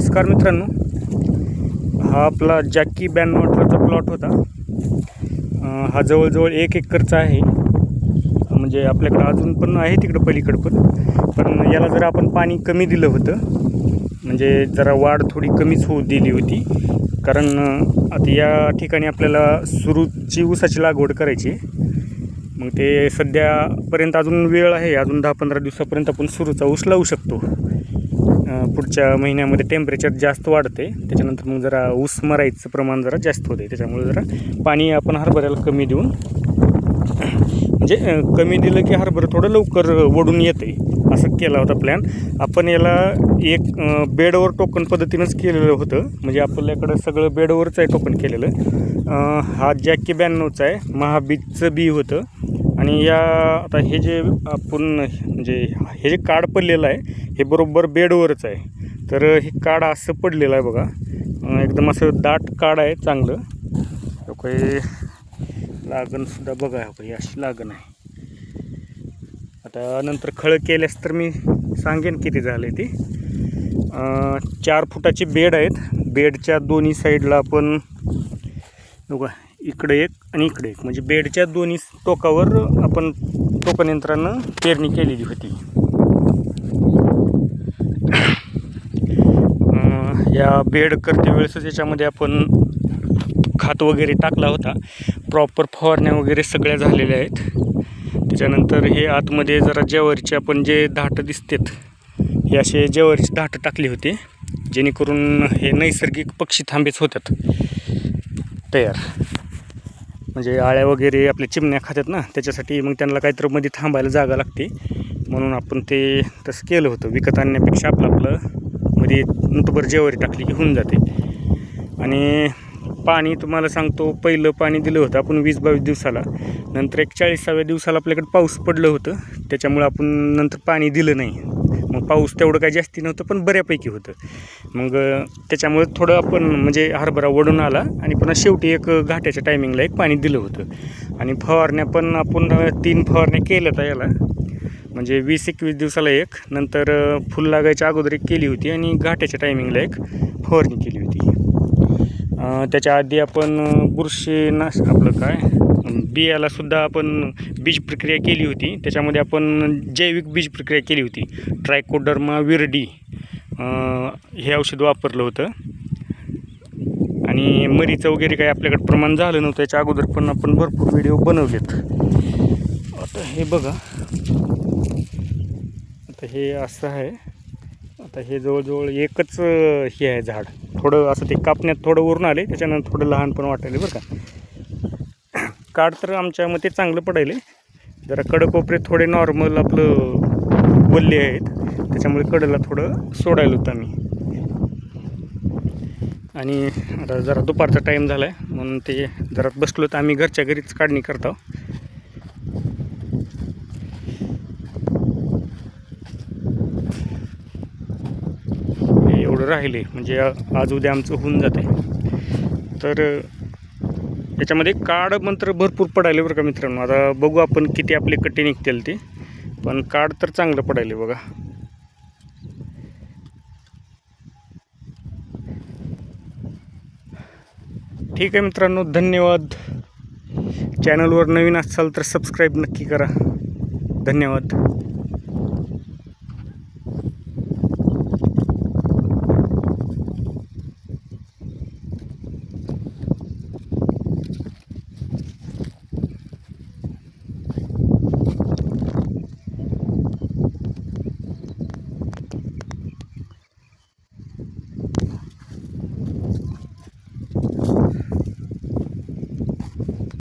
नमस्कार मित्रांनो, हा आपला जॅकी 92 अठराचा प्लॉट होता। हा जवळजवळ 1 एकरचा आहे। म्हणजे आपल्याकडे अजून पण आहे तिकडं पलीकडं पण याला जर आपण पाणी कमी दिलं होतं, म्हणजे जरा वाढ थोडी कमीच होऊ दिली होती। कारण आता या ठिकाणी आपल्याला सुरूची ऊसाची लागवड करायची। मग ते सध्यापर्यंत अजून वेळ आहे, अजून 10-15 दिवसापर्यंत आपण सुरूचा ऊस लावू शकतो। पुढच्या महिन्यामध्ये टेम्परेचर जास्त वाढते, त्याच्यानंतर मग जरा ऊस मरायचं प्रमाण जरा जास्त होते। त्याच्यामुळे जरा पाणी आपण हरभऱ्याला कमी देऊन, म्हणजे कमी दिलं की हरभरं थोडं लवकर वडून येते, असं केला होता प्लॅन आपण। याला एक बेडवर टोकन पद्धतीनंच केलेलं होतं, म्हणजे आपल्याकडं सगळं बेडवरच आहे टोकन केलेलं। हा जॅकी 92चा आहे, महाबीजचं बी होतं। आणि या आता हे जे आपण म्हणजे हे जे काड पडलेलं आहे हे बरोबर बेडवरच आहे। तर हे काड असं पडलेलं आहे बघा, एकदम असं दाट काड आहे चांगलं। काही लागणसुद्धा बघा, ही अशी लागण आहे। आता नंतर खळ केल्यास तर मी सांगेन किती झाले ती। 4 फुटाची बेड आहेत। बेडच्या दोन्ही साईडला आपण बघा, इकडे एक आणि इकडे एक, म्हणजे बेडच्या दोन्ही टोकावर आपण टोकन यंत्रानं पेरणी केलेली होती। या बेड करते वेळेसच याच्यामध्ये आपण खत वगैरे टाकला होता, प्रॉपर फवारण्या वगैरे सगळ्या झालेल्या आहेत। त्याच्यानंतर हे आतमध्ये जरा ज्वारीचे आपण जे धाटं दिसतात, हे असे ज्वारीचे धाटं टाकले होते, जेणेकरून हे नैसर्गिक पक्षी थांबेच होतात तयार। म्हणजे आळ्या वगैरे आपल्या चिमण्या खातात ना, त्याच्यासाठी मग त्यांना काहीतरी मध्ये थांबायला जागा लागते, म्हणून आपण ते तसं केलं होतं। विकत आणण्यापेक्षा आपलं मध्ये मुठभर ज्वारी टाकली की होऊन जाते। आणि पाणी तुम्हाला सांगतो, पहिलं पाणी दिलं होतं आपण 20-22 दिवसाला, नंतर 40व्या दिवसाला आपल्याकडे पाऊस पडलं होतं, त्याच्यामुळे आपण नंतर पाणी दिलं नाही। मग पाऊस तेवढं काही जास्ती नव्हतं पण बऱ्यापैकी होतं, मग त्याच्यामुळे थोडं आपण म्हणजे हरभरा वडून आला आणि पुन्हा शेवटी एक घाट्याच्या टायमिंगला एक पाणी दिलं होतं। आणि फवारण्या पण आपण 3 फवारण्या केल्या याला, म्हणजे 20-21 दिवसाला एक, नंतर फुल लागायच्या अगोदर एक केली होती आणि घाट्याच्या टायमिंगला एक फवारणी केली होती। त्याच्या आधी आपण बुरशीनाश आपलं काय बियालासुद्धा आपण बीज प्रक्रिया केली होती। त्याच्यामध्ये आपण जैविक बीज प्रक्रिया केली होती, ट्रायकोडर्मा विरडी हे औषध वापरलं होतं। आणि मरीचं वगैरे काही आपल्याकडे प्रमाण झालं नव्हतं याच्या अगोदर, पण आपण भरपूर व्हिडिओ बनवलेत। आता हे बघा, आता हे असं आहे। आता हे जवळजवळ एकच हे आहे झाड, थोडं असं ते कापण्यात थोडं वरून आले, त्याच्यानंतर थोडं लहान पण वाटायले बरं का। काड तर आमच्या मते चांगलं पडायले, जरा कडकोपरे थोडे नॉर्मल आपलं वल्ले आहेत, त्याच्यामुळे कडला थोडं सोडायला होतं आम्ही। आणि आता जरा दुपारचा टाईम झाला आहे म्हणून ते जरा बसलो, तर आम्ही घरच्या घरीच काढणी करतो। एवढं राहिले म्हणजे आज उद्या आमचं होऊन जाते। तर याच्यामध्ये काड मंत्र भरपूर पडायले बरं का मित्रांनो। आता बघू आपण किती आपले कट्टे निघतील ते, पण काड तर चांगलं पडायले बघा। ठीक आहे मित्रांनो, धन्यवाद। चॅनलवर नवीन असाल तर सबस्क्राईब नक्की करा। धन्यवाद।